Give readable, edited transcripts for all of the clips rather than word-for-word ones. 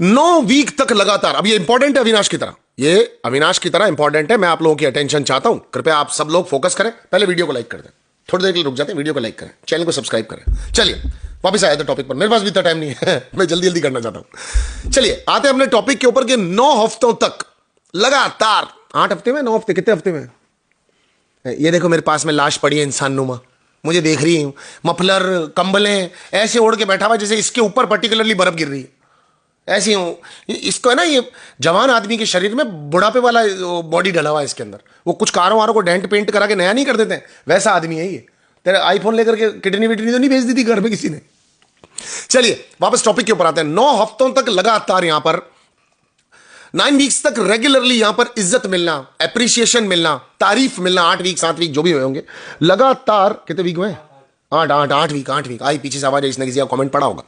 9 week तक लगातार, अब ये इंपॉर्टेंट है अविनाश की तरह, ये अविनाश की तरह इंपॉर्टेंट है। मैं आप लोगों की अटेंशन चाहता हूं, कृपया आप सब लोग फोकस करें। पहले वीडियो को लाइक कर दें, थोड़ी देर के लिए रुक जाते हैं, वीडियो को लाइक करें, चैनल को सब्सक्राइब करें। चलिए वापस आया था टॉपिक पर, मेरे पास भी इतना टाइम नहीं है मैं जल्दी जल्दी करना चाहता हूं। चलिए आते हैं अपने टॉपिक के ऊपर कि 9 हफ्तों तक लगातार, 8 हफ्ते में, 9 हफ्ते, कितने हफ्ते में, ये देखो मेरे पास में लाश पड़ी है इंसान नुमा, मुझे देख रही हूं, मफलर कंबलें ऐसे ओढ़ के बैठा हुआ जैसे इसके ऊपर पर्टिकुलरली बर्फ गिर रही है, ऐसी हूं। इसको है ना, ये जवान आदमी के शरीर में बुढ़ापे वाला बॉडी डला हुआ है इसके अंदर, वो कुछ कारों वारों को डेंट पेंट करा के नया नहीं कर देते हैं, वैसा आदमी है ये। तेरे आईफोन लेकर के किडनी विडनी तो नहीं भेज दी थी घर में किसी ने। चलिए वापस टॉपिक के ऊपर आते हैं। 9 हफ्तों तक लगातार यहां पर 9 वीक्स तक रेगुलरली यहां पर इज्जत मिलना, एप्रिसिएशन मिलना, तारीफ मिलना, 8 वीक 7 वीक जो भी हुए होंगे लगातार, कितने वीक हुए, 8 वीक आई पीछे से आवाज, इसने किसी का कमेंट पढ़ा होगा।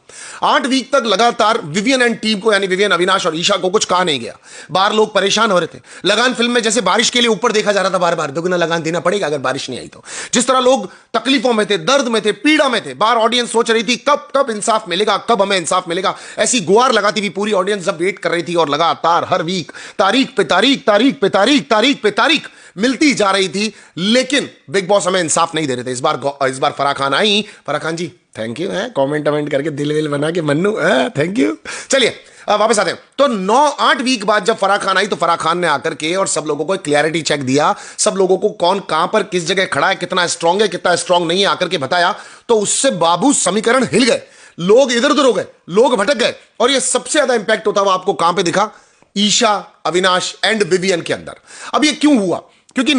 8 वीक तक लगातार विवियन एंड टीम को, यानी विवियन, अविनाश और ईशा को कुछ कहा नहीं गया। बाहर लोग परेशान हो रहे थे। लगान फिल्म में जैसे बारिश के लिए ऊपर देखा जा रहा था, बार बार दोगुना लगान देना पड़ेगा अगर बारिश नहीं आई तो। जिस तरह लोग तकलीफों में थे, दर्द में थे, पीड़ा में थे, बाहर ऑडियंस सोच रही थी कब कब इंसाफ मिलेगा, कब हमें इंसाफ मिलेगा, ऐसी गुहार लगाती हुई पूरी ऑडियंस जब वेट कर रही थी। और लगातार हर वीक तारीख पे तारीख, तारीख पे तारीख, तारीख पे तारीख मिलती जा रही थी, लेकिन बिग बॉस हमें इंसाफ नहीं दे रहे थे। इस बार फराह खान आई। फराह खान जी थैंक यू, है कमेंट वमेंट करके दिल विल बना के, मन्नू थैंक यू। चलिए वापस आते हैं। तो 8 वीक बाद जब फराह खान आई तो फराह खान ने आकर के और सब लोगों को एक क्लैरिटी चेक दिया, सब लोगों को कौन कहां पर किस जगह खड़ा है, कितना स्ट्रांग है, कितना स्ट्रांग नहीं है, आकर के बताया। तो उससे बाबू समीकरण हिल गए, लोग इधर उधर हो गए, लोग भटक गए। और ये सबसे ज्यादा इंपैक्ट होता हुआ आपको कहां पे दिखा, ईशा, अविनाश एंड विवियन के अंदर। अब ये क्यों हुआ, क्योंकि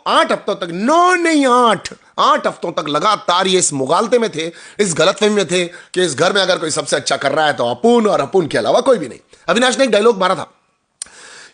8 हफ्तों तक, 9 नहीं 8 हफ्तों तक लगातार ये इस मुगालते में थे, इस गलतफहमी में थे कि इस घर में अगर कोई सबसे अच्छा कर रहा है तो अपुन, और अपुन के अलावा कोई भी नहीं। अविनाश ने एक डायलॉग मारा था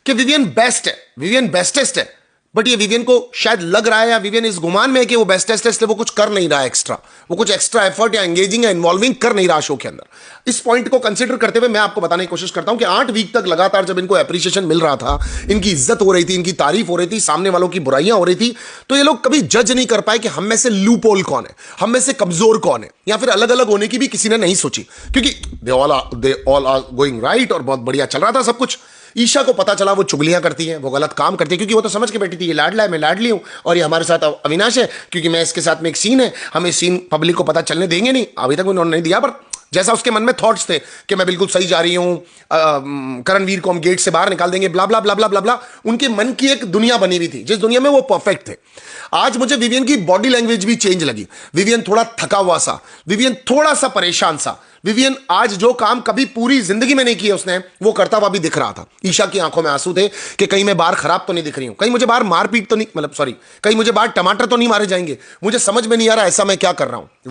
कि विवियन बेस्ट है, विवियन बेस्टेस्ट है, बट ये विवियन को शायद लग रहा है या विवियन इस गुमान में है कि वो बेस्टेस्ट है, इसलिए वो कुछ कर नहीं रहा है एक्स्ट्रा, वो कुछ एक्स्ट्रा एफर्ट या एंगेजिंग या इन्वॉल्विंग कर नहीं रहा शो के अंदर। इस पॉइंट को कंसीडर करते हुए मैं आपको बताने की कोशिश करता हूं कि 8 वीक तक लगातार जब इनको एप्रिसिएशन मिल रहा था, इनकी इज्जत हो रही थी, इनकी तारीफ हो रही थी, सामने वालों की बुराइयां हो रही थी, तो ये लोग कभी जज नहीं कर पाए कि हम में से लूपोल कौन है, हम में से कमजोर कौन है, या फिर अलग अलग होने की भी किसी ने नहीं सोची, क्योंकि they all are going right और बहुत बढ़िया चल रहा था सब कुछ। ईशा को पता चला वो चुगलियां करती है, वो गलत काम करती है, क्योंकि वो तो समझ के बैठी थी ये लाडला है, मैं लाडली हूं, और ये हमारे साथ अविनाश है क्योंकि मैं इसके साथ में एक सीन है, हम इस सीन पब्लिक को पता चलने देंगे नहीं। अभी तक उन्होंने नहीं दिया, पर जैसा उसके मन में थॉट्स थे कि मैं बिल्कुल सही जा रही हूं, करणवीर को हम गेट से बाहर निकाल देंगे, ब्ला ब्ला ब्ला ब्ला ब्ला ब्ला, उनके मन की एक दुनिया बनी हुई थी जिस दुनिया में वो परफेक्ट थे। आज मुझे विवियन की बॉडी लैंग्वेज भी चेंज लगी, विवियन थोड़ा थका हुआ सा, विवियन थोड़ा सा परेशान सा, विवियन आज जो काम कभी पूरी जिंदगी में नहीं किया उसने, वो करता हुआ भी दिख रहा था। ईशा की आंखों में आंसू थे कि कहीं मैं बाहर खराब तो नहीं दिख रही हूं, कहीं मुझे बाहर मारपीट तो नहीं, मतलब सॉरी, कहीं मुझे बाहर टमाटर तो नहीं मारे जाएंगे, मुझे समझ में नहीं आ रहा ऐसा मैं क्या कर रहा हूं।